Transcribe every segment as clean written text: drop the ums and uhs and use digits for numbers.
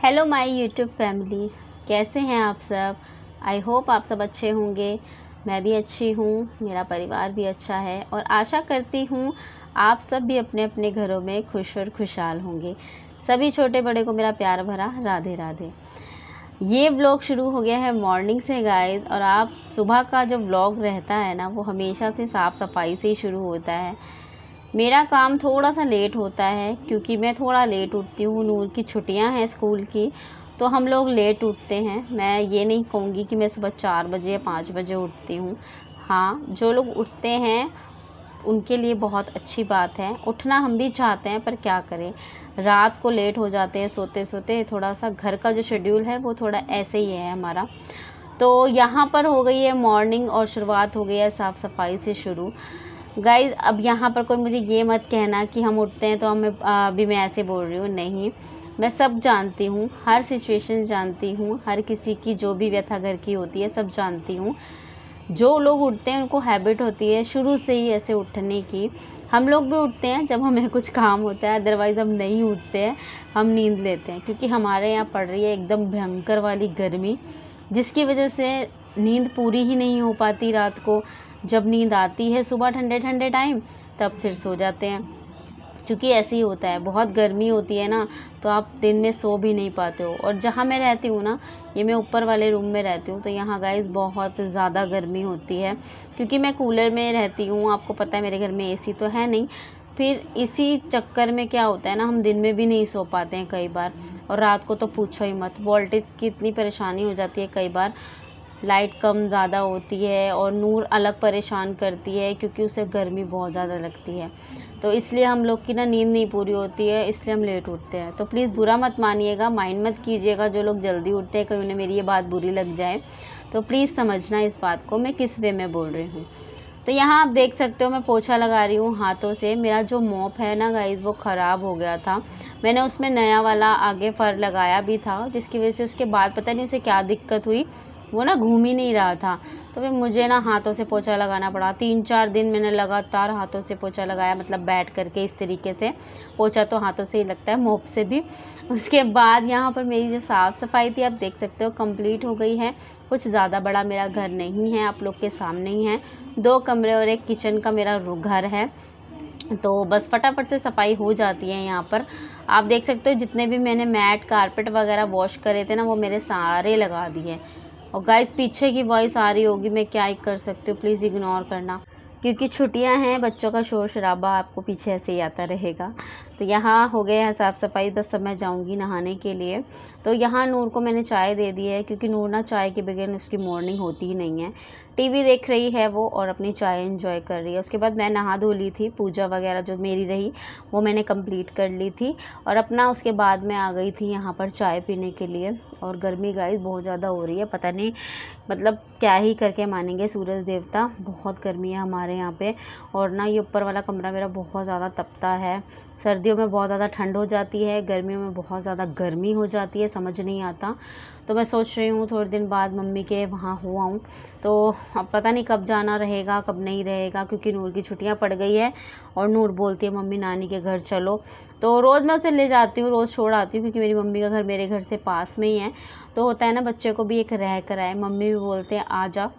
Hello my YouTube family, कैसे हैं आप सब। आई होप आप सब अच्छे होंगे। मैं भी अच्छी हूँ, मेरा परिवार भी अच्छा है और आशा करती हूँ आप सब भी अपने अपने घरों में खुश और खुशहाल होंगे। सभी छोटे बड़े को मेरा प्यार भरा राधे राधे। ये व्लॉग शुरू हो गया है मॉर्निंग से गाइस, और आप सुबह का जो व्लॉग रहता है ना, वो हमेशा से साफ़ सफाई से ही शुरू होता है। मेरा काम थोड़ा सा लेट होता है क्योंकि मैं थोड़ा लेट उठती हूँ। नूर की छुट्टियां हैं स्कूल की, तो हम लोग लेट उठते हैं। मैं ये नहीं कहूँगी कि मैं सुबह 4 बजे या 5 बजे उठती हूँ। हाँ, जो लोग उठते हैं उनके लिए बहुत अच्छी बात है। उठना हम भी चाहते हैं, पर क्या करें, रात को लेट हो जाते हैं सोते सोते। थोड़ा सा घर का जो शेड्यूल है वो थोड़ा ऐसे ही है हमारा। तो यहाँ पर हो गई है मॉर्निंग और शुरुआत हो गई है साफ़ सफाई से शुरू। गाइज़, अब यहाँ पर कोई मुझे ये मत कहना कि हम उठते हैं तो हमें अभी मैं ऐसे बोल रही हूँ, नहीं। मैं सब जानती हूँ, हर सिचुएशन जानती हूँ, हर किसी की जो भी व्यथा घर की होती है सब जानती हूँ। जो लोग उठते हैं उनको हैबिट होती है शुरू से ही ऐसे उठने की। हम लोग भी उठते हैं जब हमें कुछ काम होता है, अदरवाइज़ हम नहीं उठते हैं, हम नींद लेते हैं। क्योंकि हमारे यहाँ पड़ रही है एकदम भयंकर वाली गर्मी, जिसकी वजह से नींद पूरी ही नहीं हो पाती रात को। जब नींद आती है सुबह ठंडे ठंडे टाइम, तब फिर सो जाते हैं। क्योंकि ऐसे ही होता है, बहुत गर्मी होती है ना, तो आप दिन में सो भी नहीं पाते हो। और जहाँ मैं रहती हूँ ना, ये मैं ऊपर वाले रूम में रहती हूँ, तो यहाँ गाइस बहुत ज़्यादा गर्मी होती है। क्योंकि मैं कूलर में रहती हूँ, आपको पता है मेरे घर में एसी तो है नहीं। फिर इसी चक्कर में क्या होता है ना, हम दिन में भी नहीं सो पाते हैं कई बार, और रात को तो पूछो ही मत। वोल्टेज की इतनी परेशानी हो जाती है कई बार, लाइट कम ज़्यादा होती है और नूर अलग परेशान करती है क्योंकि उसे गर्मी बहुत ज़्यादा लगती है। तो इसलिए हम लोग की ना नींद नहीं पूरी होती है, इसलिए हम लेट उठते हैं। तो प्लीज़ बुरा मत मानिएगा, माइंड मत कीजिएगा जो लोग जल्दी उठते हैं, कहीं उन्हें मेरी ये बात बुरी लग जाए। तो प्लीज़ समझना इस बात को, मैं किस वे में बोल रही हूँ। तो यहाँ आप देख सकते हो मैं पोछा लगा रही हूँ हाथों से। मेरा जो मॉप है ना गाइज़, वो ख़राब हो गया था। मैंने उसमें नया वाला आगे फ़र लगाया भी था, जिसकी वजह से उसके बाद पता नहीं उसे क्या दिक्कत हुई, वो ना घूम ही नहीं रहा था। तो फिर मुझे ना हाथों से पोछा लगाना पड़ा। 3-4 दिन मैंने लगातार हाथों से पोछा लगाया, मतलब बैठ करके इस तरीके से। पोछा तो हाथों से ही लगता है, मोप से भी। उसके बाद यहाँ पर मेरी जो साफ़ सफाई थी, आप देख सकते हो कंप्लीट हो गई है। कुछ ज़्यादा बड़ा मेरा घर नहीं है, आप लोग के सामने ही है। 2 कमरे और एक किचन का मेरा घर है। तो बस फटाफट से सफाई हो जाती है यहाँ पर। आप देख सकते हो जितने भी मैंने मैट कारपेट वगैरह वॉश करे थे ना, वो मेरे सारे लगा दिए। और गाइस, पीछे की वॉइस आ रही होगी, मैं क्या ही कर सकती हूँ, प्लीज़ इग्नोर करना। क्योंकि छुट्टियां हैं, बच्चों का शोर शराबा आपको पीछे ऐसे ही आता रहेगा। तो यहाँ हो गया है साफ़ सफाई, बस अब मैं जाऊँगी नहाने के लिए। तो यहाँ नूर को मैंने चाय दे दी है, क्योंकि नूर ना चाय के बगैर उसकी मॉर्निंग होती ही नहीं है। टीवी देख रही है वो और अपनी चाय एंजॉय कर रही है। उसके बाद मैं नहा धो ली थी, पूजा वगैरह जो मेरी रही वो मैंने कंप्लीट कर ली थी। और अपना उसके बाद मैं आ गई थी यहाँ पर चाय पीने के लिए। और गर्मी गाइस बहुत ज़्यादा हो रही है, पता नहीं मतलब क्या ही करके मानेंगे सूरज देवता। बहुत गर्मी है हमारे यहाँ पे। और ना ये ऊपर वाला कमरा मेरा बहुत ज़्यादा तपता है। सर्दियों में बहुत ज़्यादा ठंड हो जाती है, गर्मियों में बहुत ज़्यादा गर्मी हो जाती है, समझ नहीं आता। तो मैं सोच रही हूँ थोड़े दिन बाद मम्मी के वहाँ हो आऊँ। तो अब पता नहीं कब जाना रहेगा कब नहीं रहेगा, क्योंकि नूर की छुट्टियाँ पड़ गई है। और नूर बोलती है मम्मी नानी के घर चलो, तो रोज़ मैं उसे ले जाती हूँ, रोज़ छोड़ आती हूँ, क्योंकि मेरी मम्मी का घर मेरे घर से पास में ही है। तो होता है ना, बच्चे को भी एक रह कर आए। मम्मी भी बोलते हैं आ जा,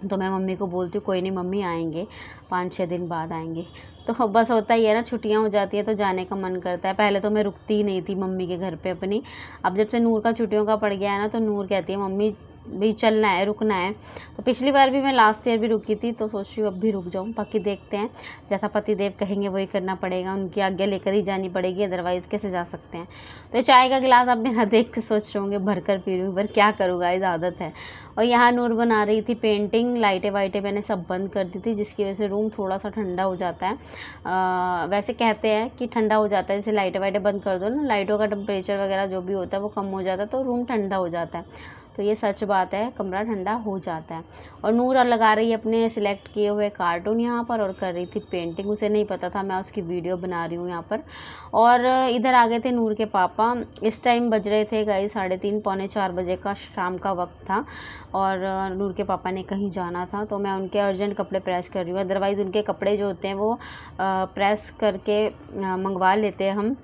तो मैं मम्मी को बोलती हूँ कोई नहीं मम्मी आएंगे, 5-6 दिन बाद आएंगे। तो बस होता ही है ना, छुट्टियाँ हो जाती है तो जाने का मन करता है। पहले तो मैं रुकती ही नहीं थी मम्मी के घर पे अपनी। अब जब से नूर का छुट्टियों का पड़ गया है ना, तो नूर कहती है मम्मी भी चलना है, रुकना है। तो पिछली बार भी मैं लास्ट ईयर भी रुकी थी, तो सोच रही हूँ अब भी रुक जाऊँ। बाकी देखते हैं, जैसा पतिदेव कहेंगे वही करना पड़ेगा, उनकी आज्ञा लेकर ही जानी पड़ेगी, अदरवाइज़ कैसे जा सकते हैं। तो चाय का गिलास अब मेरा देख के सोच रहे होंगे भर कर पी रही हूँ, पर क्या करूँगा, इस आदत है। और यहाँ नूर बना रही थी पेंटिंग। लाइटें वाइटें मैंने सब बंद कर दी थी, जिसकी वजह से रूम थोड़ा सा ठंडा हो जाता है। वैसे कहते हैं कि ठंडा हो जाता है, जैसे लाइटें वाइटें बंद कर दो ना, लाइटों का टेम्परेचर वगैरह जो भी होता है वो कम हो जाता है, तो रूम ठंडा हो जाता है। तो ये सच बात है, कमरा ठंडा हो जाता है। और नूर लगा रही है अपने सिलेक्ट किए हुए कार्टून यहाँ पर, और कर रही थी पेंटिंग। उसे नहीं पता था मैं उसकी वीडियो बना रही हूँ यहाँ पर। और इधर आ गए थे नूर के पापा। इस टाइम बज रहे थे गाइस 3:30 पौने 4 बजे का शाम का वक्त था। और नूर के पापा ने कहीं जाना था, तो मैं उनके अर्जेंट कपड़े प्रेस कर रही हूँ। अदरवाइज़ उनके कपड़े जो होते हैं वो प्रेस करके मंगवा लेते हैं हम।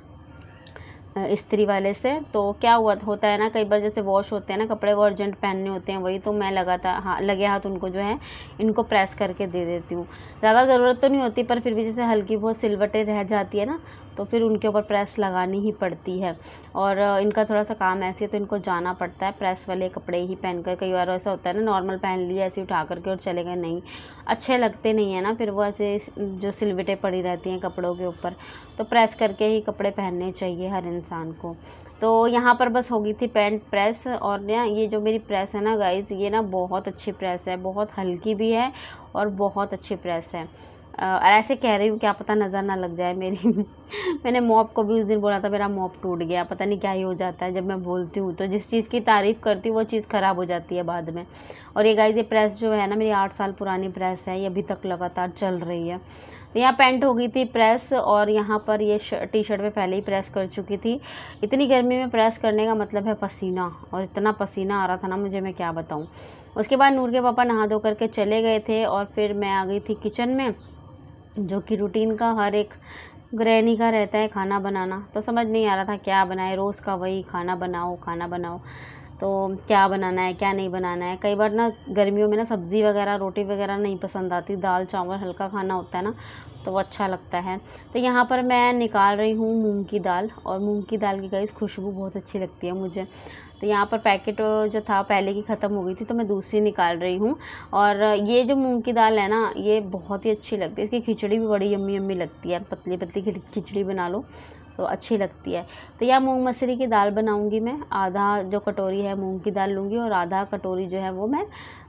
इस्त्री वाले से। तो क्या होता है ना, कई बार जैसे वॉश होते हैं ना कपड़े, वो अर्जेंट पहनने होते हैं वही, तो मैं लगातार लगे हाथ उनको जो है इनको प्रेस करके दे देती हूँ। ज़्यादा ज़रूरत तो नहीं होती, पर फिर भी जैसे हल्की बहुत सिलवटें रह जाती है ना, तो फिर उनके ऊपर प्रेस लगानी ही पड़ती है। और इनका थोड़ा सा काम ऐसे है तो इनको जाना पड़ता है प्रेस वाले कपड़े ही पहन कर। कई बार ऐसा होता है ना, नॉर्मल पहन लिए ऐसे उठा करके और चले गए, नहीं अच्छे लगते नहीं है ना, फिर वो ऐसे जो सिलवटें पड़ी रहती हैं कपड़ों के ऊपर। तो प्रेस करके ही कपड़े पहनने चाहिए हर इंसान को। तो यहाँ पर बस हो गई थी पैंट प्रेस। और ना ये जो मेरी प्रेस है ना गाइस, ये ना बहुत अच्छी प्रेस है, बहुत हल्की भी है और बहुत अच्छी प्रेस है। ऐसे कह रही हूँ, क्या पता नज़र ना लग जाए मेरी मैंने मॉप को भी उस दिन बोला था, मेरा मॉप टूट गया, पता नहीं क्या ही हो जाता है जब मैं बोलती हूँ तो। जिस चीज़ की तारीफ़ करती हूँ वो चीज़ ख़राब हो जाती है बाद में। और ये गाइस, ये प्रेस जो है ना, मेरी 8 साल पुरानी प्रेस है, ये अभी तक लगातार चल रही है। तो यहाँ पैंट हो गई थी प्रेस, और यहाँ पर ये टी शर्ट में पहले ही प्रेस कर चुकी थी। इतनी गर्मी में प्रेस करने का मतलब है पसीना, और इतना पसीना आ रहा था ना मुझे, मैं क्या बताऊँ। उसके बाद नूर के पापा नहा धो करके चले गए थे, और फिर मैं आ गई थी किचन में, जो कि रूटीन का हर एक गृहिणी का रहता है खाना बनाना। तो समझ नहीं आ रहा था क्या बनाए, रोज़ का वही खाना बनाओ खाना बनाओ। तो क्या बनाना है क्या नहीं बनाना है। कई बार ना गर्मियों में ना सब्ज़ी वगैरह रोटी वगैरह नहीं पसंद आती, दाल चावल हल्का खाना होता है ना, तो वो अच्छा लगता है। तो यहाँ पर मैं निकाल रही हूँ मूंग की दाल, और मूंग की दाल की गाइस खुशबू बहुत अच्छी लगती है मुझे। तो यहाँ पर पैकेट जो था पहले की ख़त्म हो गई थी, तो मैं दूसरी निकाल रही हूँ। और ये जो मूंग की दाल है ना, ये बहुत ही अच्छी लगती है, इसकी खिचड़ी भी बड़ी यम्मी यम्मी लगती है, पतली पतली खिचड़ी बना लो तो अच्छी लगती है। तो यह मूंग मसूरी की दाल बनाऊंगी मैं। आधा जो कटोरी है मूंग की दाल लूँगी, और आधा कटोरी जो है वो मैं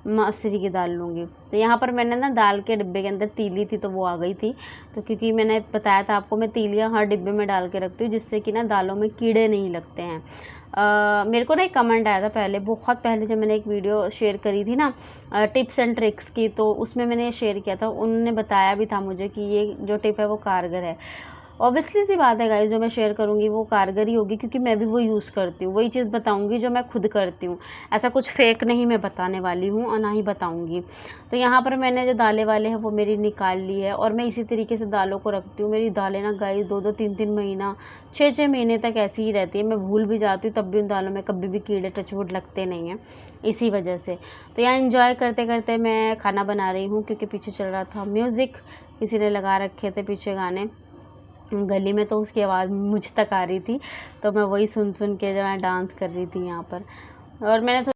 मसूरी की दाल लूँगी। तो यहाँ पर मैंने ना दाल के डिब्बे के अंदर तीली थी, तो वो आ गई थी। तो क्योंकि मैंने बताया था आपको, मैं तीलियाँ हर डिब्बे में डाल के रखती हूँ, जिससे कि ना दालों में कीड़े नहीं लगते हैं। मेरे को ना एक कमेंट आया था पहले, बहुत पहले, जब मैंने एक वीडियो शेयर करी थी ना टिप्स एंड ट्रिक्स की, तो उसमें मैंने ये शेयर किया था। उन्होंने बताया भी था मुझे कि ये जो टिप है वो कारगर है। ऑब्वियसली सी बात है गाइस, जो मैं शेयर करूँगी वो कारगर ही होगी, क्योंकि मैं भी वो यूज़ करती हूँ, वही चीज़ बताऊँगी जो मैं खुद करती हूँ। ऐसा कुछ फेक नहीं मैं बताने वाली हूँ, और ना ही बताऊँगी। तो यहाँ पर मैंने जो दालें वाले हैं वो मेरी निकाल ली है, और मैं इसी तरीके से दालों को रखती हूँ। मेरी दालें ना गाइस 2-2 3-3 महीना 6-6 महीने तक ऐसी ही रहती है। मैं भूल भी जाती हूँ, तब भी उन दालों में कभी भी कीड़े टचवुड लगते नहीं हैं, इसी वजह से। तो यहाँ एंजॉय करते करते मैं खाना बना रही हूँ, क्योंकि पीछे चल रहा था म्यूज़िक, किसी ने लगा रखे थे पीछे गाने गली में, तो उसकी आवाज़ मुझ तक आ रही थी, तो मैं वही सुन सुन के जो मैं डांस कर रही थी यहाँ पर। और मैंने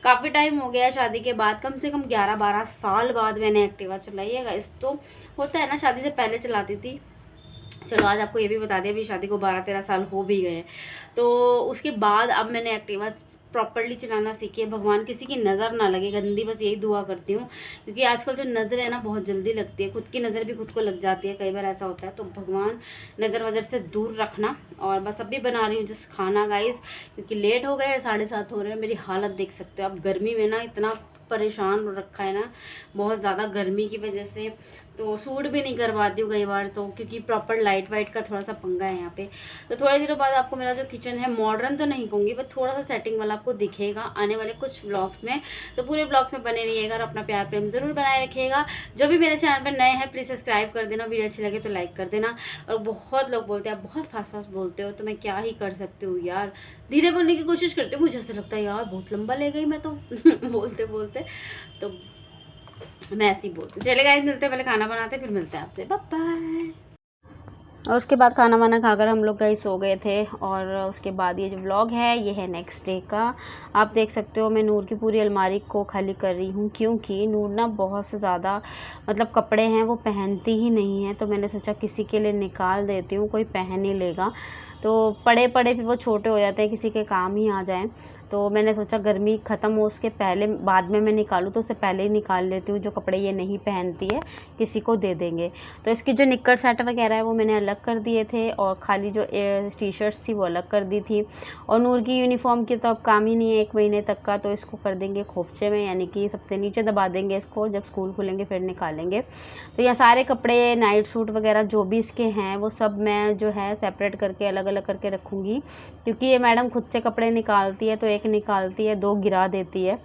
काफ़ी टाइम हो गया शादी के बाद, कम से कम 11-12 साल बाद मैंने एक्टिवा चलाई है गाइस। तो होता है ना, शादी से पहले चलाती थी। चलो आज आपको ये भी बता दिया, अभी शादी को 12-13 साल हो भी गए हैं। तो उसके बाद अब मैंने एक्टिवा प्रॉपर्ली चलाना सीखी है। भगवान किसी की नज़र ना लगे गंदी, बस यही दुआ करती हूँ, क्योंकि आजकल जो नज़र है ना बहुत जल्दी लगती है, खुद की नज़र भी खुद को लग जाती है, कई बार ऐसा होता है। तो भगवान नज़र वज़र से दूर रखना। और बस अभी बना रही हूँ जिस खाना गाइस, क्योंकि लेट हो गए, 7:30 हो रहे हैं। मेरी हालत देख सकते हो आप, गर्मी में ना इतना परेशान रखा है ना, बहुत ज़्यादा गर्मी की वजह से। तो शूट भी नहीं करवाती हूँ कई बार, तो क्योंकि प्रॉपर लाइट वाइट का थोड़ा सा पंगा है यहाँ पे। तो थोड़े दिनों बाद आपको मेरा जो किचन है, मॉडर्न तो नहीं कहूँगी, बट थोड़ा सा सेटिंग वाला आपको दिखेगा आने वाले कुछ ब्लॉग्स में। तो पूरे ब्लॉग्स में बने रहिएगा, और अपना प्यार प्रेम ज़रूर बनाए रखिएगा। जो भी मेरे चैनल पर नए हैं प्लीज़ सब्सक्राइब कर देना, वीडियो अच्छी लगे तो लाइक कर देना। और बहुत लोग बोलते हैं आप बहुत फास्ट फास्ट बोलते हो, तो मैं क्या ही कर सकती हूँ यार, धीरे बोलने की कोशिश करती हूँ। मुझे ऐसा लगता है यार बहुत लंबा ले गई मैं तो बोलते बोलते, तो मैं ऐसे ही बोलती हूँ। चले गाइस, मिलते हैं, पहले खाना बनाते फिर मिलते हैं आपसे, बाय बाय। और उसके बाद खाना वाना खाकर हम लोग गाइस सो गए थे। और उसके बाद ये जो व्लॉग है ये है नेक्स्ट डे का। आप देख सकते हो मैं नूर की पूरी अलमारी को खाली कर रही हूँ, क्योंकि नूर ना बहुत से ज़्यादा मतलब कपड़े हैं वो पहनती ही नहीं है। तो मैंने सोचा किसी के लिए निकाल देती हूँ, कोई पहन ही लेगा। तो पड़े पड़े फिर वो छोटे हो जाते हैं, किसी के काम ही आ जाएं। तो मैंने सोचा गर्मी ख़त्म हो उसके पहले, बाद में मैं निकालूँ तो उससे पहले ही निकाल लेती हूँ। जो कपड़े ये नहीं पहनती है किसी को दे देंगे। तो इसकी जो निक्कर सेट वगैरह है वो मैंने अलग कर दिए थे, और खाली जो टी शर्ट्स थी वो अलग कर दी थी। और नूर की यूनिफॉर्म की तो अब काम ही नहीं है 1 महीने तक का, तो इसको कर देंगे खोपचे में, यानी कि सबसे नीचे दबा देंगे इसको, जब स्कूल खुलेंगे फिर निकालेंगे। तो यह सारे कपड़े नाइट सूट वगैरह जो भी इसके हैं वो सब मैं जो है सेपरेट करके अलग अलग करके रखूँगी, क्योंकि ये मैडम खुद से कपड़े निकालती है तो एक निकालती है 2 गिरा देती है।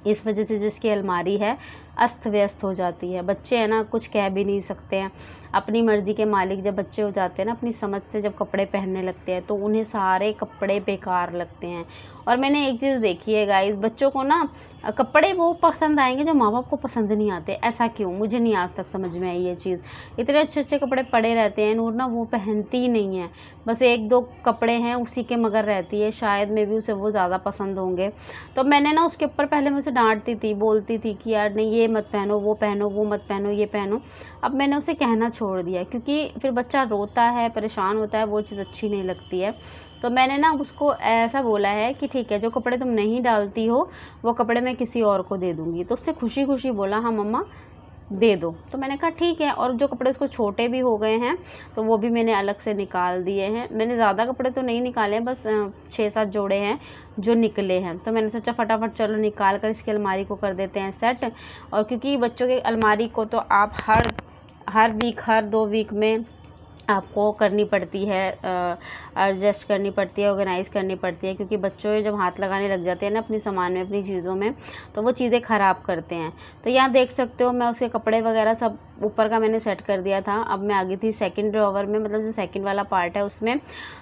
इस वजह से जो इसकी अलमारी है अस्त व्यस्त हो जाती है। बच्चे हैं ना, कुछ कह भी नहीं सकते हैं, अपनी मर्ज़ी के मालिक जब बच्चे हो जाते हैं ना, अपनी समझ से जब कपड़े पहनने लगते हैं तो उन्हें सारे कपड़े बेकार लगते हैं। और मैंने एक चीज़ देखी है गाइस, बच्चों को ना कपड़े वो पसंद आएंगे जो माँ बाप को पसंद नहीं आते। ऐसा क्यों, मुझे नहीं आज तक समझ में आई ये चीज़। इतने अच्छे अच्छे कपड़े पड़े रहते हैं, नूर ना वो पहनती ही नहीं है, बस एक दो कपड़े हैं उसी के मगर रहती है, शायद में भी उसे वो ज़्यादा पसंद होंगे। तो मैंने ना उसके ऊपर पहले मुझे डांटती थी, बोलती थी कि यार नहीं ये मत पहनो, वो पहनो, वो मत पहनो, ये पहनो। अब मैंने उसे कहना छोड़ दिया, क्योंकि फिर बच्चा रोता है, परेशान होता है, वो चीज़ अच्छी नहीं लगती है। तो मैंने ना उसको ऐसा बोला है कि ठीक है, जो कपड़े तुम नहीं डालती हो वो कपड़े मैं किसी और को दे दूँगी। तो उसने खुशी खुशी बोला हाँ मम्मा दे दो। तो मैंने कहा ठीक है। और जो कपड़े उसको छोटे भी हो गए हैं तो वो भी मैंने अलग से निकाल दिए हैं। मैंने ज़्यादा कपड़े तो नहीं निकाले हैं, बस 6-7 जोड़े हैं जो निकले हैं। तो मैंने सोचा फटाफट चलो निकाल कर इसकी अलमारी को कर देते हैं सेट। और क्योंकि बच्चों की अलमारी को तो आप हर वीक, हर 2 वीक में आपको करनी पड़ती है, एडजस्ट करनी पड़ती है, ऑर्गेनाइज़ करनी पड़ती है, क्योंकि बच्चों जब हाथ लगाने लग जाते हैं ना अपनी सामान में, अपनी चीज़ों में, तो वो चीज़ें ख़राब करते हैं। तो यहाँ देख सकते हो मैं उसके कपड़े वगैरह सब ऊपर का मैंने सेट कर दिया था। अब मैं आ गई थी सेकंड ड्रॉवर में, मतलब जो सेकंड वाला पार्ट है उसमें।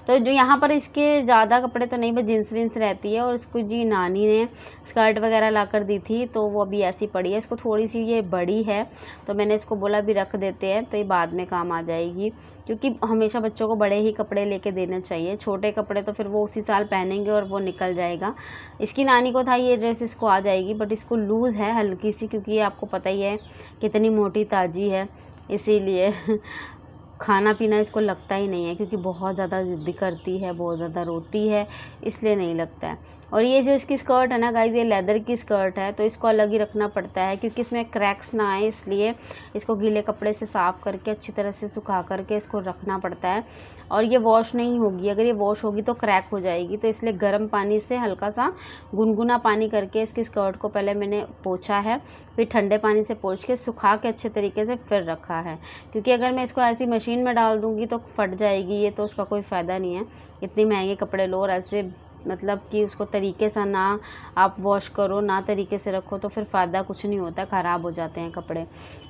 तो जो यहाँ पर इसके ज़्यादा कपड़े तो नहीं, बस जीन्स विन्स रहती है। और इसको जी नानी ने स्कर्ट वगैरह ला कर दी थी, तो वो अभी ऐसी पड़ी है। इसको थोड़ी सी ये बड़ी है, तो मैंने इसको बोला भी रख देते हैं, तो ये बाद में काम आ जाएगी। क्योंकि हमेशा बच्चों को बड़े ही कपड़े लेके देने चाहिए, छोटे कपड़े तो फिर वो उसी साल पहनेंगे और वो निकल जाएगा। इसकी नानी को था ये ड्रेस इसको आ जाएगी, बट इसको लूज़ है हल्की सी, क्योंकि ये आपको पता ही है कितनी मोटी ताजी है, इसीलिए खाना पीना इसको लगता ही नहीं है, क्योंकि बहुत ज़्यादा ज़िद्द करती है, बहुत ज़्यादा रोती है, इसलिए नहीं लगता है। और ये जो इसकी स्कर्ट है ना गाइस, ये लेदर की स्कर्ट है, तो इसको अलग ही रखना पड़ता है, क्योंकि इसमें क्रैक्स ना आए, इसलिए इसको गीले कपड़े से साफ़ करके अच्छी तरह से सुखा करके इसको रखना पड़ता है। और ये वॉश नहीं होगी, अगर ये वॉश होगी तो क्रैक हो जाएगी। तो इसलिए गर्म पानी से हल्का सा गुनगुना पानी करके इसकी स्कर्ट को पहले मैंने पोंछा है, फिर ठंडे पानी से पोंछ के सुखा के अच्छे तरीके से फिर रखा है। क्योंकि अगर मैं इसको ऐसी मशीन में डाल दूँगी तो फट जाएगी ये, तो उसका कोई फ़ायदा नहीं है। इतनी महंगे कपड़े लो और ऐसे मतलब कि उसको तरीके से ना आप वॉश करो, ना तरीके से रखो, तो फिर फ़ायदा कुछ नहीं होता, ख़राब हो जाते हैं कपड़े।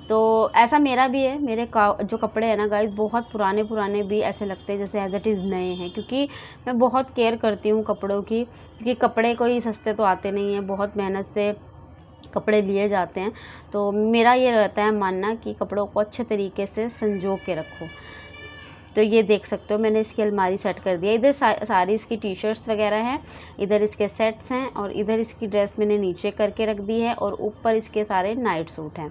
तो ऐसा मेरा भी है, मेरे जो कपड़े हैं ना गाइस, बहुत पुराने पुराने भी ऐसे लगते हैं जैसे एज़ इट इज़ नए हैं, क्योंकि मैं बहुत केयर करती हूँ कपड़ों की। क्योंकि कपड़े कोई सस्ते तो आते नहीं हैं, बहुत मेहनत से कपड़े लिए जाते हैं। तो मेरा ये रहता है मानना कि कपड़ों को अच्छे तरीके से संजो के रखो। तो ये देख सकते हो मैंने इसकी अलमारी सेट कर दिया। इधर सारी इसकी टी शर्ट्स वगैरह हैं, इधर इसके सेट्स हैं, और इधर इसकी ड्रेस मैंने नीचे करके रख दी है, और ऊपर इसके सारे नाइट सूट हैं।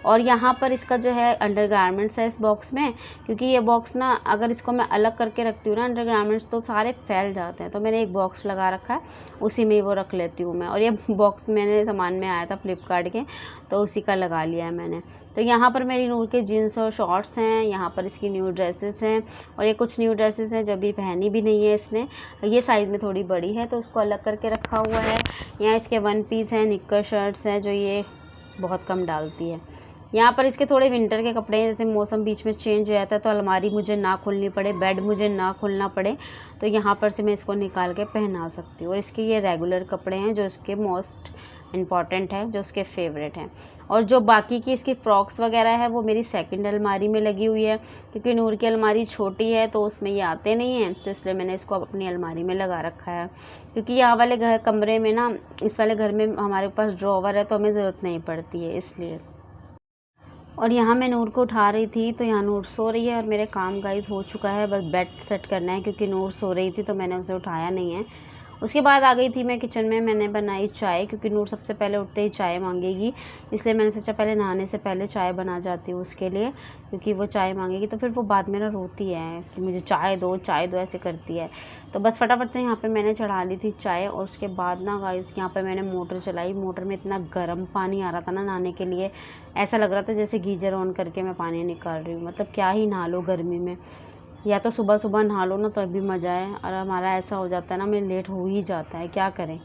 और यहाँ पर इसका जो है अंडरगारमेंट्स है इस बॉक्स में, क्योंकि ये बॉक्स ना अगर इसको मैं अलग करके रखती हूँ ना अंडरगारमेंट्स, तो सारे फैल जाते हैं। तो मैंने एक बॉक्स लगा रखा है, उसी में वो रख लेती हूँ मैं। और ये बॉक्स मैंने सामान में आया था फ्लिपकार्ट के, तो उसी का लगा लिया है मैंने। तो यहाँ पर मेरी नूर के जीन्स और शॉर्ट्स हैं, यहाँ पर इसकी न्यू ड्रेसेस हैं, और ये कुछ न्यू ड्रेसेस हैं जो अभी पहनी भी नहीं है इसने। ये साइज़ में थोड़ी बड़ी है तो उसको अलग करके रखा हुआ है। यहाँ इसके 1 पीस हैं, निक्कर शर्ट्स हैं जो ये बहुत कम डालती है। यहाँ पर इसके थोड़े विंटर के कपड़े हैं, जैसे मौसम बीच में चेंज हो जाता है तो अलमारी मुझे ना खोलनी पड़े, बेड मुझे ना खोलना पड़े, तो यहाँ पर से मैं इसको निकाल के पहना सकती हूँ। और इसके ये रेगुलर कपड़े हैं जो इसके मोस्ट इम्पॉर्टेंट है, जो उसके फेवरेट हैं। और जो बाकी की इसकी फ्रॉक्स वगैरह है वो मेरी सेकंड अलमारी में लगी हुई है, क्योंकि नूर की अलमारी छोटी है तो उसमें ये आते नहीं हैं, तो इसलिए मैंने इसको अपनी अलमारी में लगा रखा है। क्योंकि यहाँ वाले कमरे में ना, इस वाले घर में हमारे पास ड्रॉवर है तो हमें ज़रूरत नहीं पड़ती है इसलिए। और यहाँ मैं नूर को उठा रही थी, तो यहाँ नूर सो रही है और मेरे काम गाइस हो चुका है, बस बेड सेट करना है, क्योंकि नूर सो रही थी तो मैंने उसे उठाया नहीं है। उसके बाद आ गई थी मैं किचन में, मैंने बनाई चाय, क्योंकि नूर सबसे पहले उठते ही चाय मांगेगी, इसलिए मैंने सोचा पहले नहाने से पहले चाय बना जाती हूँ उसके लिए, क्योंकि वो चाय मांगेगी तो फिर वो बाद में ना रोती है कि मुझे चाय दो ऐसे करती है। तो बस फटाफट से यहाँ पे मैंने चढ़ा ली थी चाय, और उसके बाद ना गाइस यहाँ पे मैंने मोटर चलाई। मोटर में इतना गर्म पानी आ रहा था ना नहाने के लिए, ऐसा लग रहा था जैसे गीजर ऑन करके मैं पानी निकाल रही हूँ। मतलब क्या ही नहा लो गर्मी में, या तो सुबह सुबह नहा लो ना तो अभी मज़ा है, और हमारा ऐसा हो जाता है ना, मैं लेट हो ही जाता है, क्या करें।